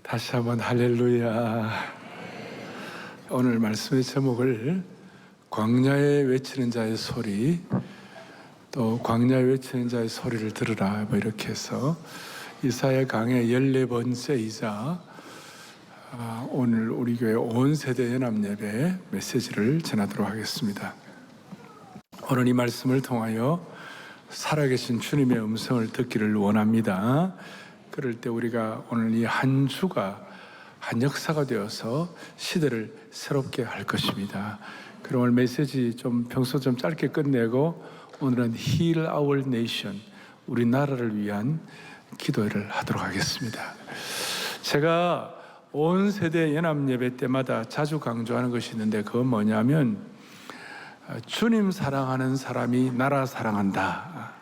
다시 한번 할렐루야. 오늘 말씀의 제목을 광야에 외치는 자의 소리, 또 광야에 외치는 자의 소리를 들으라, 이렇게 해서 이사야 강의 14번째이자 오늘 우리 교회 온 세대 연합 예배 메시지를 전하도록 하겠습니다. 오늘 이 말씀을 통하여 살아계신 주님의 음성을 듣기를 원합니다. 그럴 때 우리가 오늘 이 한 주가 한 역사가 되어서 시대를 새롭게 할 것입니다. 그럼 오늘 메시지 평소 짧게 끝내고 오늘은 Heal Our Nation, 우리나라를 위한 기도를 하도록 하겠습니다. 제가 온 세대 연합 예배 때마다 자주 강조하는 것이 있는데, 그건 뭐냐면 주님 사랑하는 사람이 나라 사랑한다.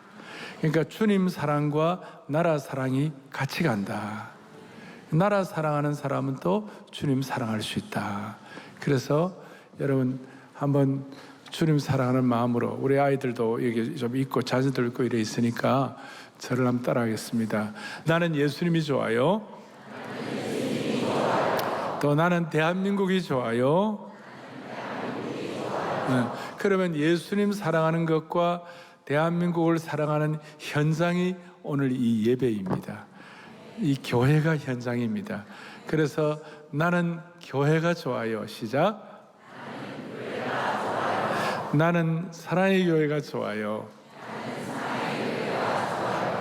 그러니까 주님 사랑과 나라 사랑이 같이 간다. 나라 사랑하는 사람은 또 주님 사랑할 수 있다. 그래서 여러분 한번 주님 사랑하는 마음으로, 우리 아이들도 여기 좀 있고 자녀들 있고 이래 있으니까 저를 한번 따라하겠습니다. 나는 예수님이 좋아요. 또 나는 대한민국이 좋아요. 그러면 예수님 사랑하는 것과 대한민국을 사랑하는 현장이 오늘 이 예배입니다. 이 교회가 현장입니다. 그래서 나는 교회가 좋아요. 시작. 나는 사랑의 교회가 좋아요.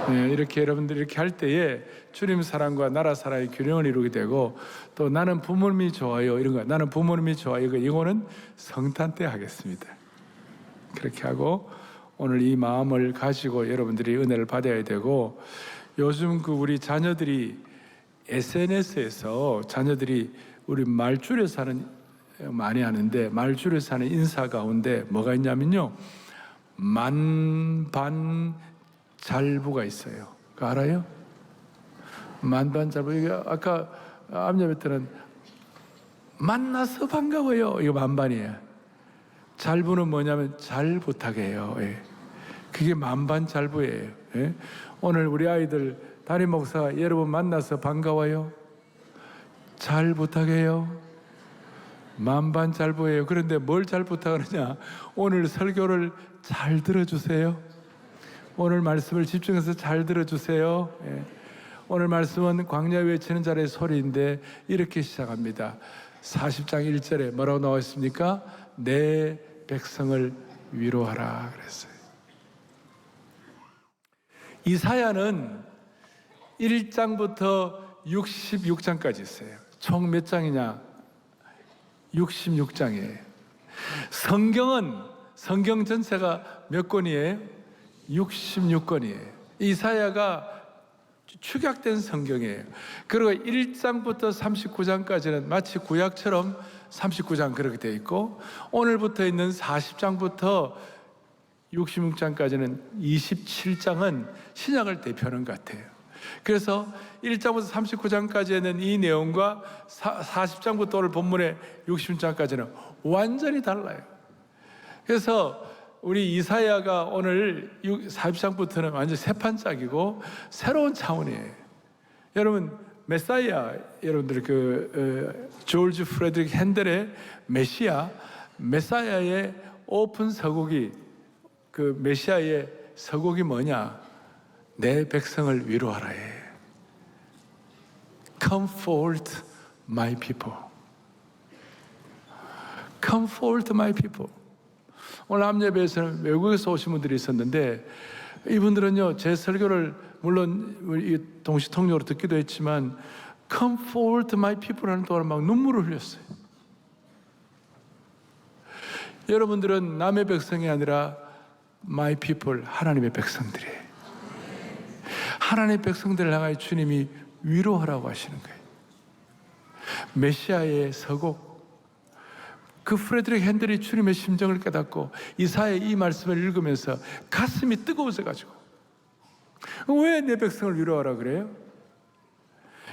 네, 이렇게 여러분들이 이렇게 할 때에 주님 사랑과 나라 사랑의 균형을 이루게 되고, 또 나는 부모님이 좋아요, 이런 거, 나는 부모님이 좋아요, 이거는 성탄 때 하겠습니다. 그렇게 하고 오늘 이 마음을 가지고 여러분들이 은혜를 받아야 되고, 요즘 우리 자녀들이 SNS에서 자녀들이 우리 말줄여서 하는, 많이 하는데, 말줄여서 하는 인사 가운데 뭐가 있냐면요, 만반잘부가 있어요. 그거 알아요? 만반잘부. 이게 아까 암예배 때는 만나서 반가워요, 이거 만반이에요. 잘부는 뭐냐면 잘 부탁해요. 그게 만반잘부예요. 오늘 우리 아이들 담임 목사가 여러분 만나서 반가워요, 잘 부탁해요, 만반잘부예요. 그런데 뭘 잘 부탁하느냐? 오늘 설교를 잘 들어주세요. 오늘 말씀을 집중해서 잘 들어주세요. 오늘 말씀은 광야에 외치는 자의 소리인데 이렇게 시작합니다. 40장 1절에 뭐라고 나와 있습니까? 내 백성을 위로하라 그랬어요. 이사야는 1장부터 66장까지 있어요. 총 몇 장이냐? 66장이에요. 성경 전체가 몇 권이에요? 66권이에요. 이사야가 축약된 성경이에요. 그리고 1장부터 39장까지는 마치 구약처럼 39장 그렇게 되어 있고, 오늘부터 있는 40장부터 66장까지는 27장은 신약을 대표하는 것 같아요. 그래서 1장부터 39장까지는 이 내용과 40장부터 오늘 본문의 60장까지는 완전히 달라요. 그래서 우리 이사야가 오늘 40장부터는 완전 새 판짝이고 새로운 차원이에요. 여러분, 메사이아, 여러분들 조지 프레드릭 핸델의 메사야의 오픈 서곡이, 메시아의 서곡이 뭐냐? 내 백성을 위로하라 해. Comfort my people. Comfort my people. 오늘 암예배에서는 외국에서 오신 분들이 있었는데, 이분들은요, 제 설교를 물론 동시통역으로 듣기도 했지만 Comfort my people 하는 동안 막 눈물을 흘렸어요. 여러분들은 남의 백성이 아니라 my people, 하나님의 백성들이에요. 하나님의 백성들을 향하여 주님이 위로하라고 하시는 거예요. 메시아의 서곡, 프레드릭 핸델이 주님의 심정을 깨닫고 이사야의 이 말씀을 읽으면서 가슴이 뜨거워져가지고, 왜 내 백성을 위로하라 그래요?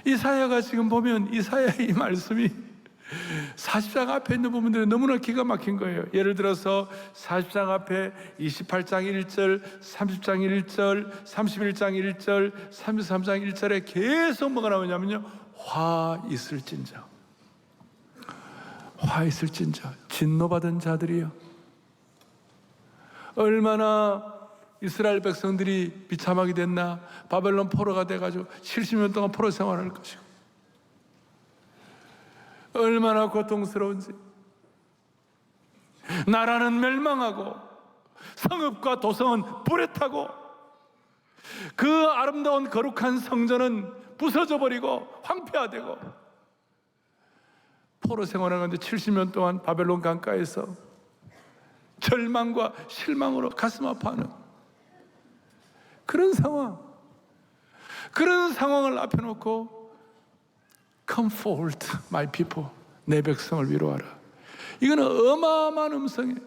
이사야가 지금 보면 이사야의 이 말씀이 40장 앞에 있는 부분들이 너무나 기가 막힌 거예요. 예를 들어서 40장 앞에 28장 1절, 30장 1절, 31장 1절, 33장 1절에 계속 뭐가 나오냐면요, 화 있을진저, 화 있을진저, 진노받은 자들이요. 얼마나 이스라엘 백성들이 비참하게 됐나. 바벨론 포로가 돼가지고 70년 동안 포로 생활할 것이고, 얼마나 고통스러운지. 나라는 멸망하고 성읍과 도성은 불에 타고 그 아름다운 거룩한 성전은 부서져 버리고 황폐화되고, 포로 생활하는데 70년 동안 바벨론 강가에서 절망과 실망으로 가슴 아파하는 그런 상황, 그런 상황을 앞에 놓고 Comfort my people, 내 백성을 위로하라. 이거는 어마어마한 음성이에요.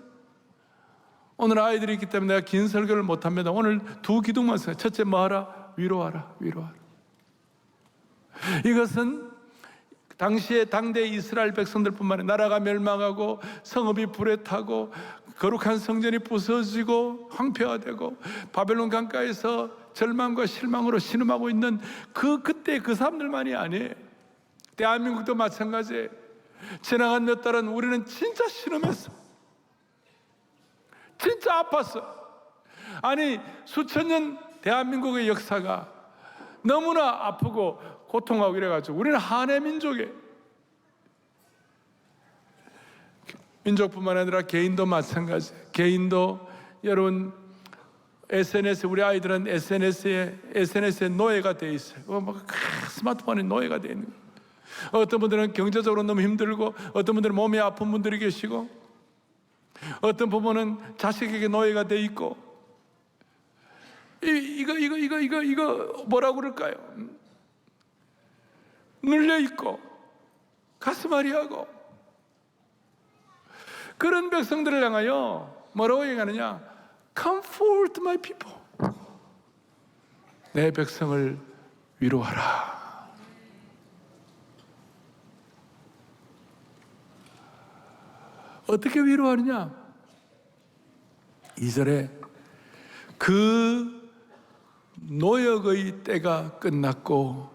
오늘 아이들이 있기 때문에 내가 긴 설교를 못합니다. 오늘 두 기둥만 써요. 첫째 뭐하라? 위로하라, 위로하라. 이것은 당시에 당대 이스라엘 백성들뿐만 아니라 나라가 멸망하고 성읍이 불에 타고 거룩한 성전이 부서지고 황폐화되고 바벨론 강가에서 절망과 실망으로 신음하고 있는 그때 그 사람들만이 아니에요. 대한민국도 마찬가지예요. 지나간 몇 달은 우리는 진짜 신음했어. 진짜 아팠어. 아니, 수천 년 대한민국의 역사가 너무나 아프고 고통하고 이래가지고 우리는 한해 민족이에요. 민족뿐만 아니라 개인도 마찬가지예요. 개인도 여러분 SNS, 우리 아이들은 SNS에 노예가 돼 있어요. 스마트폰에 노예가 돼 있는 거예요. 어떤 분들은 경제적으로 너무 힘들고, 어떤 분들은 몸이 아픈 분들이 계시고, 어떤 부모는 자식에게 노예가 돼 있고, 이거 뭐라고 그럴까요? 눌려 있고 가슴 아리하고, 그런 백성들을 향하여 뭐라고 얘기하느냐? Comfort my people. 내 백성을 위로하라. 어떻게 위로하느냐? 2절에 그 노역의 때가 끝났고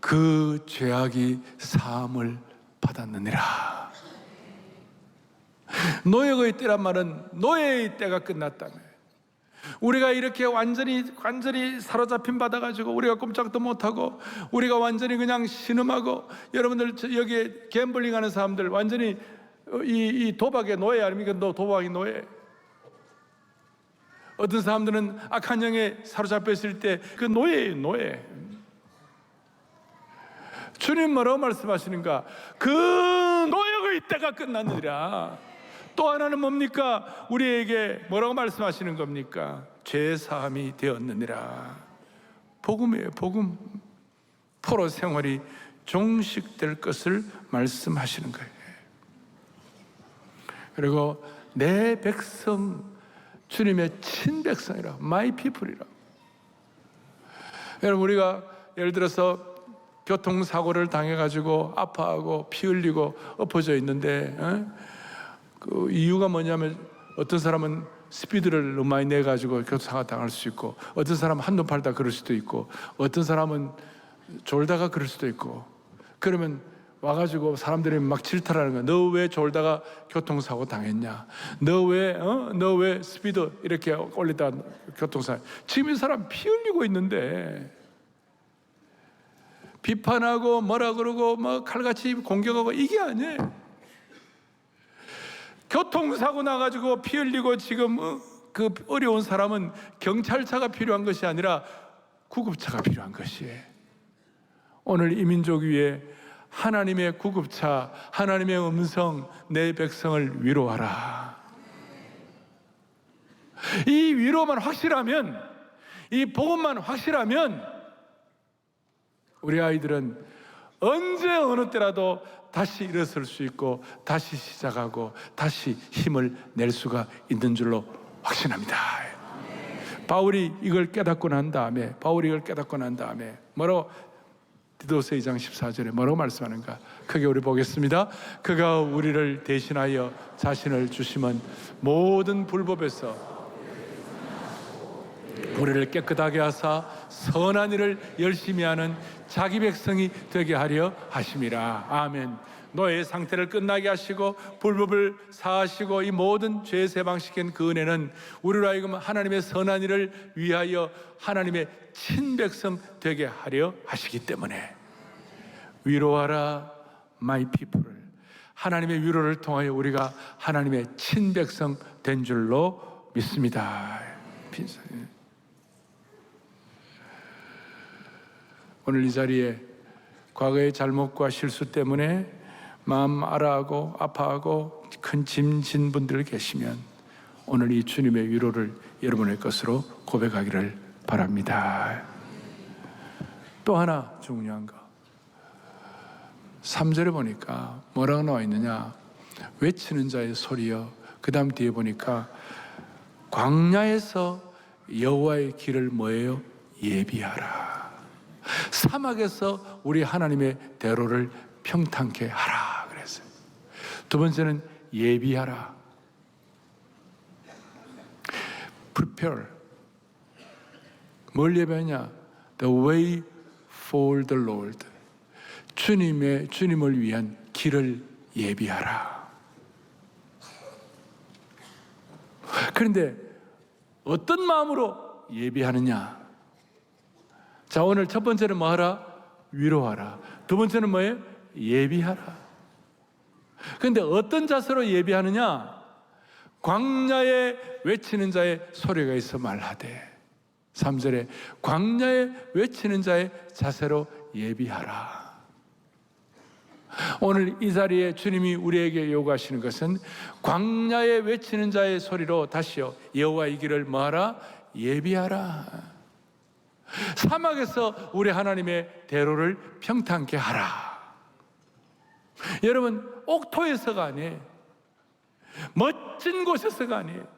그 죄악이 사함을 받았느니라. 노역의 때란 말은 노예의 때가 끝났다며. 우리가 이렇게 완전히 사로잡힘 받아가지고 우리가 꼼짝도 못하고 우리가 완전히 그냥 신음하고, 여러분들 여기에 갬블링 하는 사람들 완전히 이 도박의 노예 아닙니까? 도박의 노예. 어떤 사람들은 악한 영에 사로잡혀 있을 때 그 노예예요, 노예. 주님 뭐라고 말씀하시는가? 그 노역의 때가 끝났느니라. 또 하나는 뭡니까? 우리에게 뭐라고 말씀하시는 겁니까? 죄사함이 되었느니라. 복음이에요, 복음. 포로 생활이 종식될 것을 말씀하시는 거예요. 그리고 내 백성, 주님의 친백성이라, my people이라. 여러분, 우리가 예를 들어서 교통사고를 당해가지고 아파하고 피 흘리고 엎어져 있는데, 그 이유가 뭐냐면 어떤 사람은 스피드를 너무 많이 내가지고 교통사고 당할 수 있고, 어떤 사람은 한눈 팔다 그럴 수도 있고, 어떤 사람은 졸다가 그럴 수도 있고. 그러면 와가지고 사람들이 막 질타하는 거야. 너 왜 졸다가 교통사고 당했냐? 너 왜 스피드 이렇게 올리다 교통사고? 지금 이 사람 피 흘리고 있는데 비판하고 뭐라 그러고 뭐 칼같이 공격하고 이게 아니에요. 교통사고 나가지고 피 흘리고 지금 그 어려운 사람은 경찰차가 필요한 것이 아니라 구급차가 필요한 것이에요. 오늘 이 민족 위에 하나님의 구급차, 하나님의 음성, 내 백성을 위로하라. 이 위로만 확실하면, 이 복음만 확실하면 우리 아이들은 언제 어느 때라도 다시 일어설 수 있고 다시 시작하고 다시 힘을 낼 수가 있는 줄로 확신합니다. 바울이 이걸 깨닫고 난 다음에 뭐라고 디도서 2장 14절에 뭐라고 말씀하는가? 크게 우리 보겠습니다. 그가 우리를 대신하여 자신을 주심은 모든 불법에서 우리를 깨끗하게 하사 선한 일을 열심히 하는 자기 백성이 되게 하려 하심이라. 아멘. 너의 상태를 끝나게 하시고 불법을 사하시고 이 모든 죄에서 해방시킨 그 은혜는 우리로 하여금 하나님의 선한 일을 위하여 하나님의 친백성 되게 하려 하시기 때문에 위로하라 my people을, 하나님의 위로를 통하여 우리가 하나님의 친백성 된 줄로 믿습니다. 오늘 이 자리에 과거의 잘못과 실수 때문에 마음 알아하고 아파하고 큰 짐 진 분들 계시면 오늘 이 주님의 위로를 여러분의 것으로 고백하기를 바랍니다. 또 하나 중요한 거, 3절에 보니까 뭐라고 나와 있느냐? 외치는 자의 소리여. 그 다음 뒤에 보니까 광야에서 여호와의 길을 뭐예요? 예비하라. 사막에서 우리 하나님의 대로를 평탄케 하라 그랬어요. 두 번째는 예비하라. Prepare. 뭘 예배하냐? The way for the Lord. 주님을 위한 길을 예비하라. 그런데 어떤 마음으로 예비하느냐? 자, 오늘 첫 번째는 뭐 하라? 위로하라. 두 번째는 뭐예요? 예비하라. 그런데 어떤 자세로 예비하느냐? 광야에 외치는 자의 소리가 있어 말하되, 3절에 광야에 외치는 자의 자세로 예비하라. 오늘 이 자리에 주님이 우리에게 요구하시는 것은 광야에 외치는 자의 소리로 다시요, 여호와의 길을 뭐하라? 예비하라. 사막에서 우리 하나님의 대로를 평탄케 하라. 여러분, 옥토에서가 아니에요. 멋진 곳에서가 아니에요.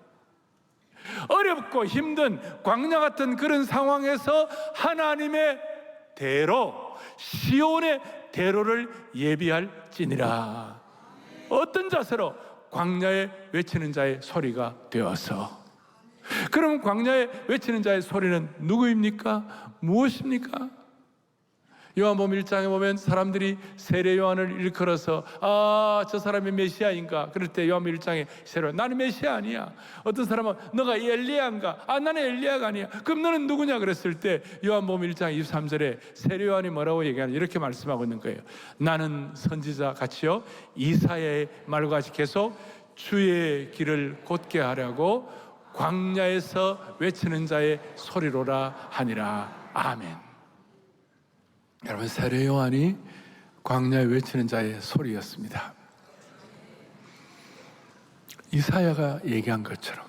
어렵고 힘든 광야 같은 그런 상황에서 하나님의 대로, 시온의 대로를 예비할지니라. 어떤 자세로? 광야에 외치는 자의 소리가 되어서. 그럼 광야에 외치는 자의 소리는 누구입니까? 무엇입니까? 요한복음 1장에 보면 사람들이 세례 요한을 일컬어서 저 사람이 메시아인가? 그럴 때 요한복음 1장에 세례, 나는 메시아 아니야. 어떤 사람은 너가 엘리야인가? 나는 엘리야가 아니야. 그럼 너는 누구냐? 그랬을 때 요한복음 1장 23절에 세례 요한이 뭐라고 얘기하냐? 이렇게 말씀하고 있는 거예요. 나는 선지자 같이요, 이사야의 말과 같이 계속 주의 길을 곧게 하려고 광야에서 외치는 자의 소리로라 하니라. 아멘. 여러분, 세례 요한이 광야에 외치는 자의 소리였습니다. 이사야가 얘기한 것처럼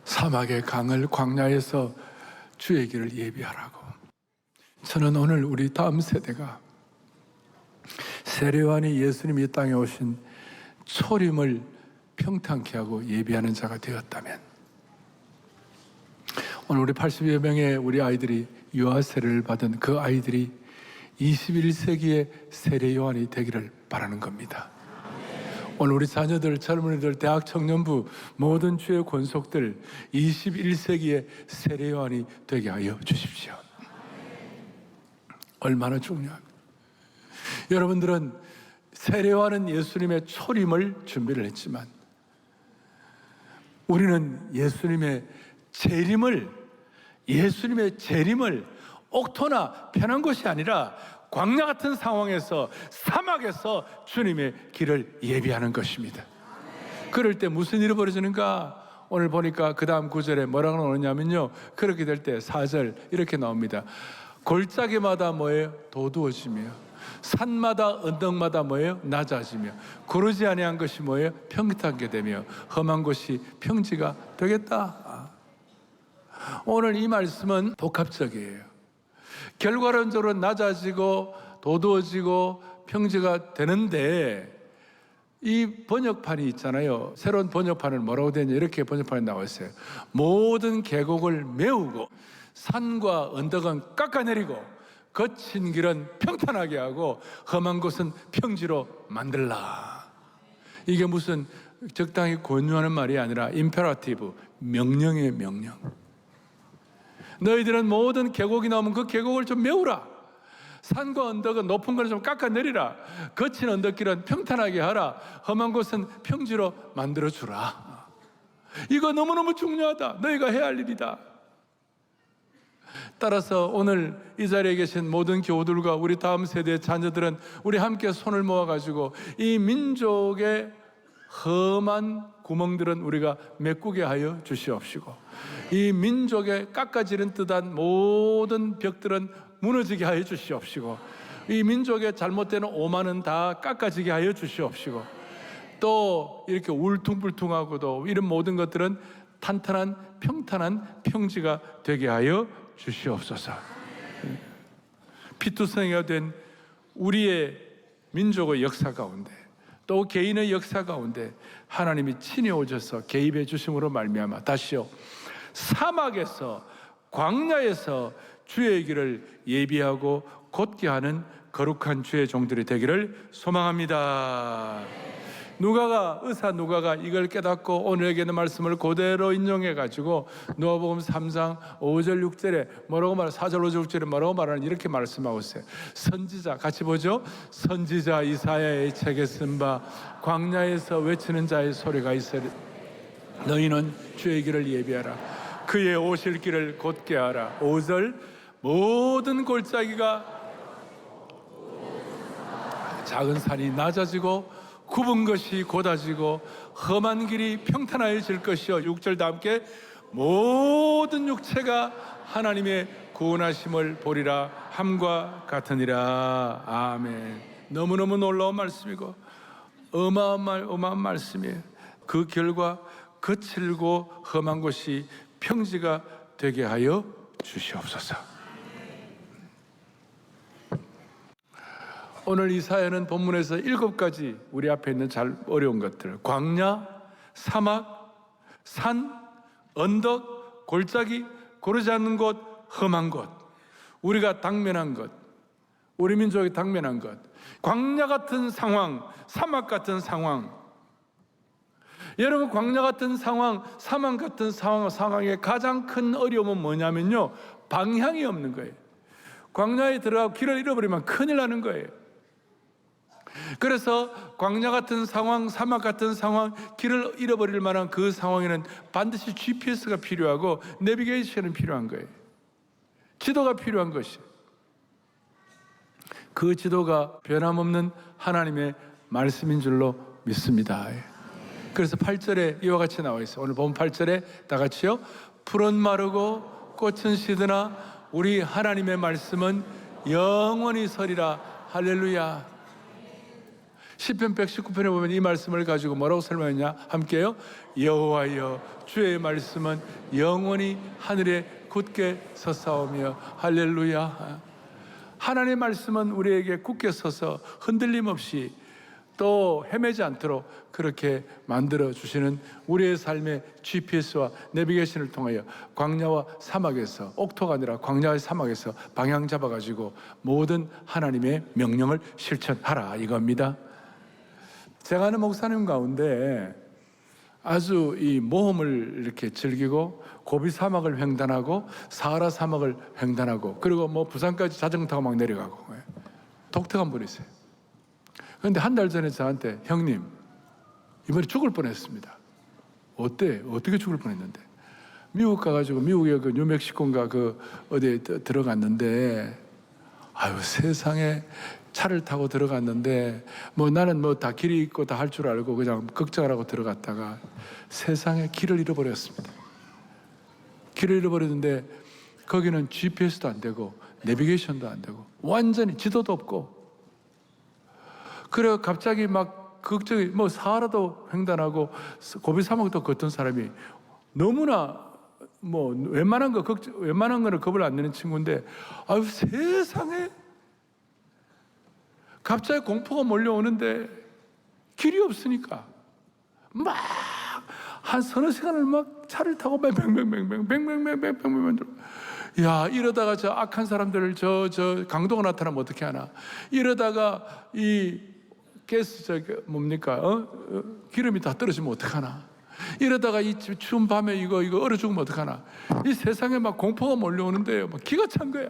사막의 강을 광야에서 주의 길을 예비하라고. 저는 오늘 우리 다음 세대가 세례 요한이 예수님이 이 땅에 오신 초림을 평탄케 하고 예비하는 자가 되었다면, 오늘 우리 80여 명의 우리 아이들이 유아 세례를 받은 그 아이들이 21세기의 세례 요한이 되기를 바라는 겁니다. 오늘 우리 자녀들, 젊은이들, 대학 청년부, 모든 주의 권속들 21세기의 세례 요한이 되게 하여 주십시오. 얼마나 중요합니까? 여러분들은 세례 요한은 예수님의 초림을 준비를 했지만, 우리는 예수님의 재림을 옥토나 편한 곳이 아니라 광야 같은 상황에서, 사막에서 주님의 길을 예비하는 것입니다. 그럴 때 무슨 일이 벌어지는가? 오늘 보니까 그 다음 구절에 뭐라고 나오냐면요, 그렇게 될 때 4절 이렇게 나옵니다. 골짜기마다 뭐예요? 도두어지며, 산마다 언덕마다 뭐예요? 낮아지며, 구르지 아니한 것이 뭐예요? 평탄하게 되며, 험한 곳이 평지가 되겠다. 오늘 이 말씀은 복합적이에요. 결과론적으로 낮아지고 도두어지고 평지가 되는데, 이 번역판이 있잖아요. 새로운 번역판은 뭐라고 되냐, 이렇게 번역판이 나와 있어요. 모든 계곡을 메우고 산과 언덕은 깎아내리고 거친 길은 평탄하게 하고 험한 곳은 평지로 만들라. 이게 무슨 적당히 권유하는 말이 아니라 임페라티브, 명령의 명령. 너희들은 모든 계곡이 나오면 그 계곡을 좀 메우라. 산과 언덕은 높은 걸 좀 깎아내리라. 거친 언덕길은 평탄하게 하라. 험한 곳은 평지로 만들어주라. 이거 너무너무 중요하다. 너희가 해야 할 일이다. 따라서 오늘 이 자리에 계신 모든 교우들과 우리 다음 세대의 자녀들은 우리 함께 손을 모아가지고 이 민족의 험한 구멍들은 우리가 메꾸게 하여 주시옵시고, 이 민족의 깎아지는 듯한 모든 벽들은 무너지게 하여 주시옵시고, 이 민족의 잘못되는 오만은 다 깎아지게 하여 주시옵시고, 또 이렇게 울퉁불퉁하고도 이런 모든 것들은 탄탄한 평탄한 평지가 되게 하여 주시옵소서. 피투성이가 된 우리의 민족의 역사 가운데, 또 개인의 역사 가운데 하나님이 친히 오셔서 개입해 주심으로 말미암아 다시요, 사막에서 광야에서 주의 길을 예비하고 곧게 하는 거룩한 주의 종들이 되기를 소망합니다. 의사 누가가 이걸 깨닫고 오늘 얘기하는 말씀을 그대로 인용해 가지고 누가복음 3장 5절 6절에 뭐라고 4절 5절 6절에 뭐라고 말하는, 이렇게 말씀하고 있어요. 선지자, 같이 보죠. 선지자 이사야의 책에 쓴 바 광야에서 외치는 자의 소리가 있으리. 너희는 주의 길을 예비하라. 그의 오실 길을 곧게 하라. 5절, 모든 골짜기가 작은 산이 낮아지고 굽은 것이 곧아지고 험한 길이 평탄해질 것이요. 6절 다 함께, 모든 육체가 하나님의 구원하심을 보리라 함과 같으니라. 아멘. 너무너무 놀라운 말씀이고 어마어마한 말씀이에요. 그 결과 거칠고 험한 곳이 평지가 되게 하여 주시옵소서. 오늘 이 사연은 본문에서 7가지 우리 앞에 있는 잘 어려운 것들, 광야, 사막, 산, 언덕, 골짜기, 고르지 않는 곳, 험한 곳, 우리가 당면한 것, 우리 민족이 당면한 것, 광야 같은 상황, 사막 같은 상황. 여러분, 광야 같은 상황, 사막 같은 상황의 가장 큰 어려움은 뭐냐면요, 방향이 없는 거예요. 광야에 들어가고 길을 잃어버리면 큰일 나는 거예요. 그래서 광야 같은 상황, 사막 같은 상황, 길을 잃어버릴 만한 그 상황에는 반드시 GPS가 필요하고 내비게이션이 필요한 거예요. 지도가 필요한 것이. 그 지도가 변함없는 하나님의 말씀인 줄로 믿습니다. 그래서 8절에 이와 같이 나와 있어요. 오늘 본 8절에 다 같이요. 풀은 마르고 꽃은 시드나 우리 하나님의 말씀은 영원히 서리라. 할렐루야. 시편 119편에 보면 이 말씀을 가지고 뭐라고 설명했냐? 함께요. 여호와여, 주의 말씀은 영원히 하늘에 굳게 서사오며. 할렐루야. 하나님의 말씀은 우리에게 굳게 서서 흔들림 없이 또 헤매지 않도록 그렇게 만들어 주시는 우리의 삶의 GPS와 내비게이션을 통하여 광야와 사막에서, 옥토가 아니라 광야와 사막에서 방향 잡아가지고 모든 하나님의 명령을 실천하라, 이겁니다. 제가 아는 목사님 가운데 아주 이 모험을 이렇게 즐기고 고비 사막을 횡단하고 사하라 사막을 횡단하고 그리고 뭐 부산까지 자전거 타고 막 내려가고 독특한 분이세요. 그런데 한 달 전에 저한테, 형님 이번에 죽을 뻔했습니다. 어떻게 죽을 뻔했는데? 미국 가가지고 미국의 그 뉴멕시코인가 그 어디에 들어갔는데, 아유 세상에, 차를 타고 들어갔는데 뭐 나는 뭐 다 길이 있고 다 할 줄 알고 그냥 걱정을 하고 들어갔다가 세상에 길을 잃어버렸습니다. 길을 잃어버렸는데 거기는 GPS도 안 되고 내비게이션도 안 되고 완전히 지도도 없고, 그래서 갑자기 막 걱정이, 뭐 사하라도 횡단하고 고비 사막도 걷던 사람이 너무나 뭐 웬만한 거는 겁을 안 내는 친구인데, 아유 세상에, 갑자기 공포가 몰려오는데 길이 없으니까 막 한 서너 시간을 막 차를 타고 뱅뱅뱅뱅 야, 이러다가 저 악한 사람들 저 강도가 나타나면 어떻게 하나? 이러다가 이 가스 뭡니까? 기름이 다 떨어지면 어떡하나? 이러다가 이 추운 밤에 이거 얼어 죽으면 어떡하나? 이 세상에 막 공포가 몰려오는데요. 막 기가 찬 거야.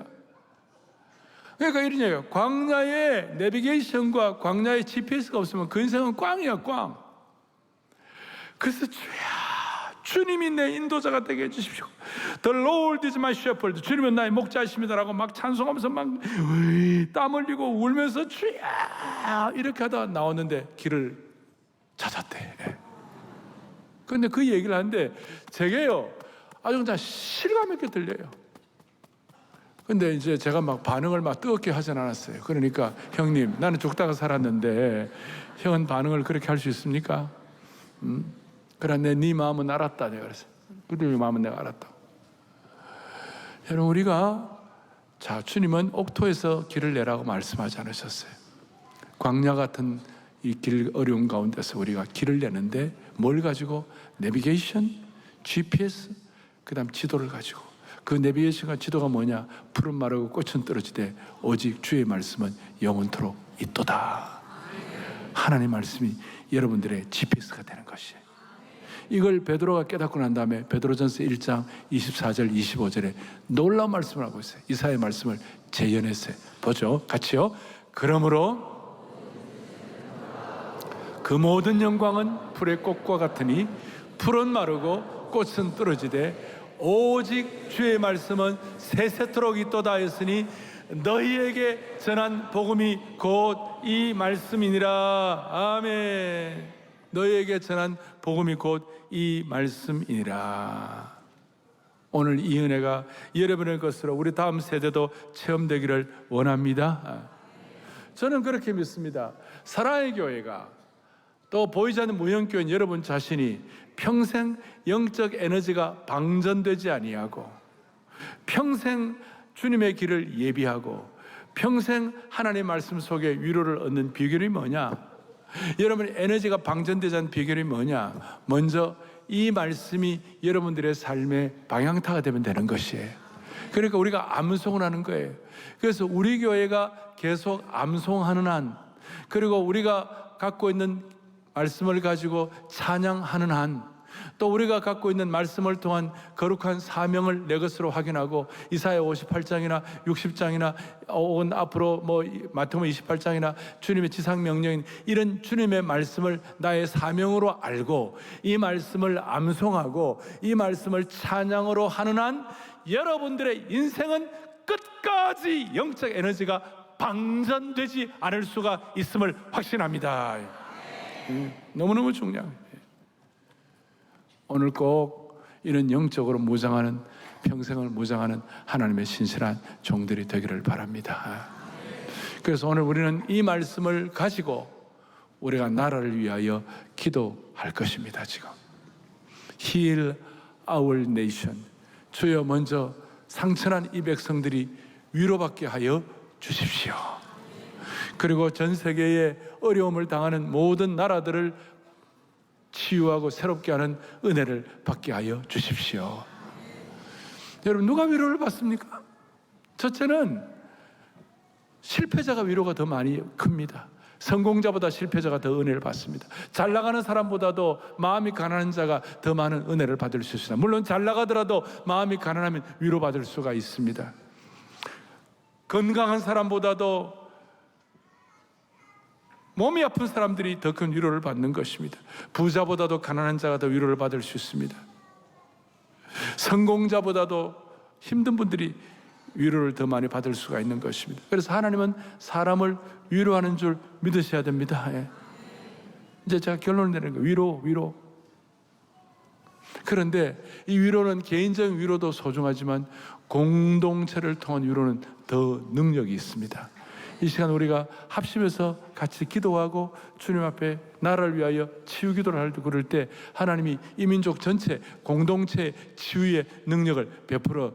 그러니까 이런 얘기예요. 광야의 내비게이션과 광야의 GPS가 없으면 그 인생은 꽝이야, 꽝. 그래서 주님이 내 인도자가 되게 해주십시오. The Lord is my shepherd. 주님은 나의 목자이십니다라고 막 찬송하면서 막 땀 흘리고 울면서 주야 이렇게 하다 나왔는데 길을 찾았대. 그런데 그 얘기를 하는데 제게요 아주 그냥 실감 있게 들려요. 근데 이제 제가 막 반응을 막 뜨겁게 하진 않았어요. 그러니까 형님, 나는 죽다가 살았는데 형은 반응을 그렇게 할 수 있습니까? 그래, 네 마음은 알았다. 내가 그랬어요. 그들의 마음은 내가 알았다. 여러분, 우리가 주님은 옥토에서 길을 내라고 말씀하지 않으셨어요. 광야 같은 이 길 어려운 가운데서 우리가 길을 내는데 뭘 가지고? 내비게이션, GPS, 그 다음 지도를 가지고. 그 내비게이션과 지도가 뭐냐? 푸른 마르고 꽃은 떨어지되 오직 주의 말씀은 영원토록 있도다. 하나님의 말씀이 여러분들의 GPS가 되는 것이에요. 이걸 베드로가 깨닫고 난 다음에 베드로전서 1장 24절 25절에 놀라운 말씀을 하고 있어요. 이사야의 말씀을 재현했어요. 보죠, 같이요. 그러므로 그 모든 영광은 풀의 꽃과 같으니 풀은 마르고 꽃은 떨어지되 오직 주의 말씀은 세세토록 있도다 했으니 너희에게 전한 복음이 곧 이 말씀이니라. 아멘. 너희에게 전한 복음이 곧 이 말씀이니라. 오늘 이 은혜가 여러분의 것으로 우리 다음 세대도 체험되기를 원합니다. 저는 그렇게 믿습니다. 사랑의 교회가 또 보이지 않는 무형교회는 여러분 자신이 평생 영적 에너지가 방전되지 아니하고 평생 주님의 길을 예비하고 평생 하나님의 말씀 속에 위로를 얻는 비결이 뭐냐? 여러분의 에너지가 방전되지 않는 비결이 뭐냐? 먼저 이 말씀이 여러분들의 삶의 방향타가 되면 되는 것이에요. 그러니까 우리가 암송을 하는 거예요. 그래서 우리 교회가 계속 암송하는 한, 그리고 우리가 갖고 있는 말씀을 가지고 찬양하는 한, 또 우리가 갖고 있는 말씀을 통한 거룩한 사명을 내 것으로 확인하고 이사야 58장이나 60장이나 혹은 앞으로 마태복음 28장이나 주님의 지상명령인 이런 주님의 말씀을 나의 사명으로 알고 이 말씀을 암송하고 이 말씀을 찬양으로 하는 한 여러분들의 인생은 끝까지 영적 에너지가 방전되지 않을 수가 있음을 확신합니다. 너무너무 중요합니다. 오늘 꼭 이런 영적으로 무장하는, 평생을 무장하는 하나님의 신실한 종들이 되기를 바랍니다. 그래서 오늘 우리는 이 말씀을 가지고 우리가 나라를 위하여 기도할 것입니다. 지금 Heal our nation. 주여, 먼저 상처난 이 백성들이 위로받게 하여 주십시오. 그리고 전 세계에 어려움을 당하는 모든 나라들을 치유하고 새롭게 하는 은혜를 받게 하여 주십시오. 여러분, 누가 위로를 받습니까? 첫째는 실패자가 위로가 더 많이 큽니다. 성공자보다 실패자가 더 은혜를 받습니다. 잘 나가는 사람보다도 마음이 가난한 자가 더 많은 은혜를 받을 수 있습니다. 물론 잘 나가더라도 마음이 가난하면 위로받을 수가 있습니다. 건강한 사람보다도 몸이 아픈 사람들이 더 큰 위로를 받는 것입니다. 부자보다도 가난한 자가 더 위로를 받을 수 있습니다. 성공자보다도 힘든 분들이 위로를 더 많이 받을 수가 있는 것입니다. 그래서 하나님은 사람을 위로하는 줄 믿으셔야 됩니다. 이제 제가 결론을 내는 거예요. 위로. 그런데 이 위로는 개인적인 위로도 소중하지만 공동체를 통한 위로는 더 능력이 있습니다. 이 시간 우리가 합심해서 같이 기도하고 주님 앞에 나라를 위하여 치유 기도를 할 때, 그럴 때 하나님이 이 민족 전체 공동체 치유의 능력을 베풀어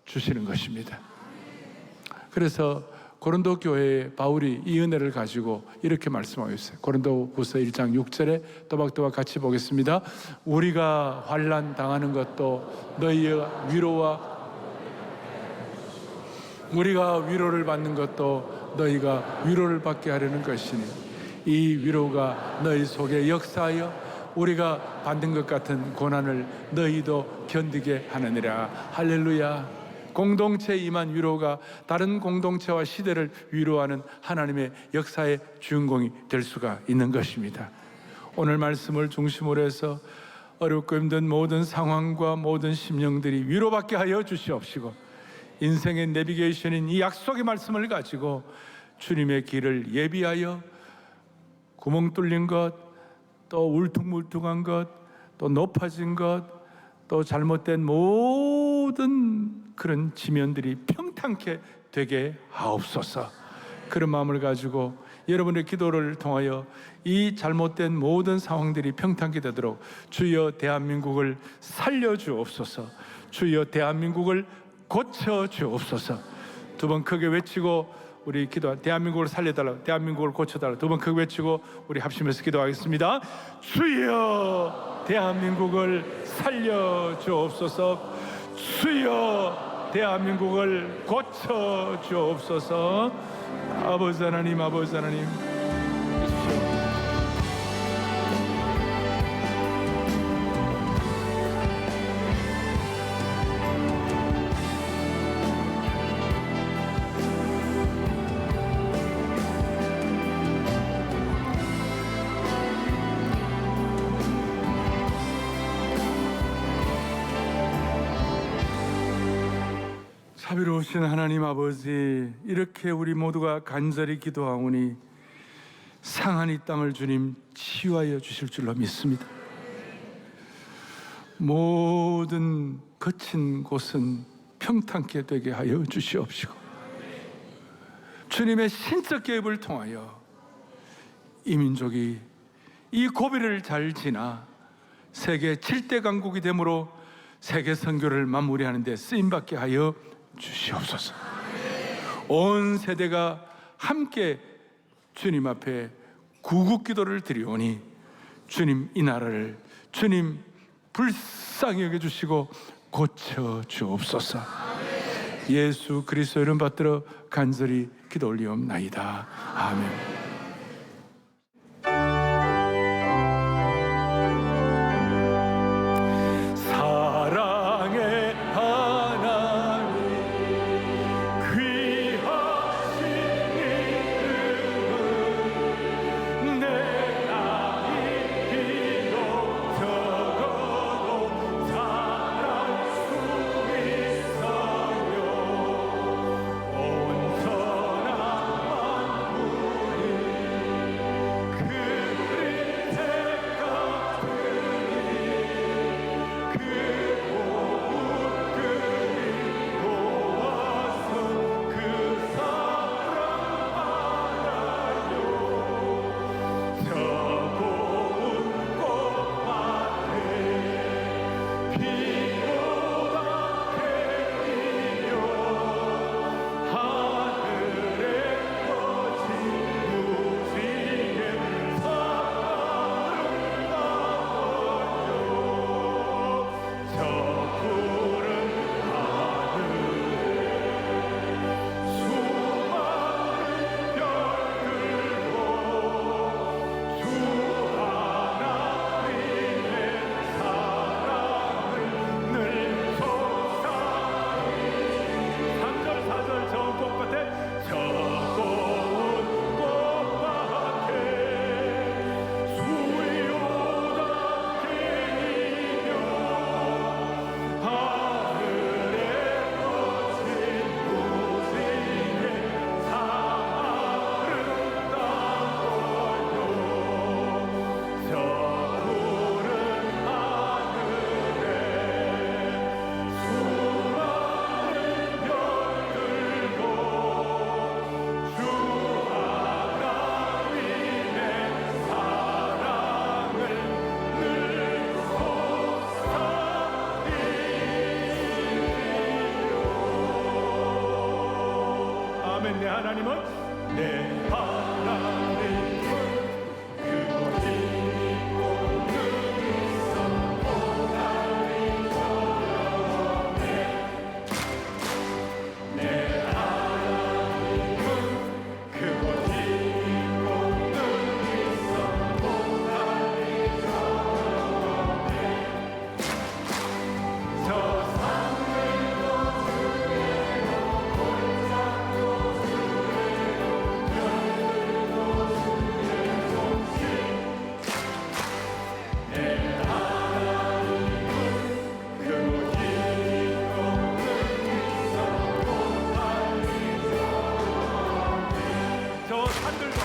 주시는 것입니다. 그래서 고린도 교회의 바울이 이 은혜를 가지고 이렇게 말씀하고 있어요. 고린도후서 1장 6절에 또박또박 같이 보겠습니다. 우리가 환난 당하는 것도 너희의 위로와 우리가 위로를 받는 것도 너희가 위로를 받게 하려는 것이니 이 위로가 너희 속에 역사하여 우리가 받는 것 같은 고난을 너희도 견디게 하느니라. 할렐루야. 공동체에 임한 위로가 다른 공동체와 시대를 위로하는 하나님의 역사의 주인공이 될 수가 있는 것입니다. 오늘 말씀을 중심으로 해서 어렵고 힘든 모든 상황과 모든 심령들이 위로받게 하여 주시옵시고, 인생의 내비게이션인 이 약속의 말씀을 가지고 주님의 길을 예비하여 구멍 뚫린 것, 또 울퉁불퉁한 것, 또 높아진 것, 또 잘못된 모든 그런 지면들이 평탄케 되게 하옵소서. 그런 마음을 가지고 여러분의 기도를 통하여 이 잘못된 모든 상황들이 평탄케 되도록 주여 대한민국을 살려주옵소서. 주여 대한민국을 고쳐주옵소서. 두 번 크게 외치고 우리 기도, 대한민국을 살려달라, 대한민국을 고쳐달라, 두 번 크게 외치고 우리 합심해서 기도하겠습니다. 주여 대한민국을 살려주옵소서. 주여 대한민국을 고쳐주옵소서. 아버지 하나님, 아버지 하나님, 자비로우신 하나님 아버지, 이렇게 우리 모두가 간절히 기도하오니 상한 이 땅을 주님 치유하여 주실 줄로 믿습니다. 모든 거친 곳은 평탄케 되게 하여 주시옵시고, 주님의 신적 개입을 통하여 이 민족이 이 고비를 잘 지나 세계 7대 강국이 되므로 세계 선교를 마무리하는 데 쓰임받게 하여 주시옵소서. 온 세대가 함께 주님 앞에 구국기도를 드리오니 주님 이 나라를 주님 불쌍히 여겨주시고 고쳐주옵소서. 예수 그리스도 이름 받들어 간절히 기도 올리옵나이다. 아멘. 내 하나님은 내 하나님은 그곳이 있고 그리서 보살이 저녁에 내 하나님 저 산들과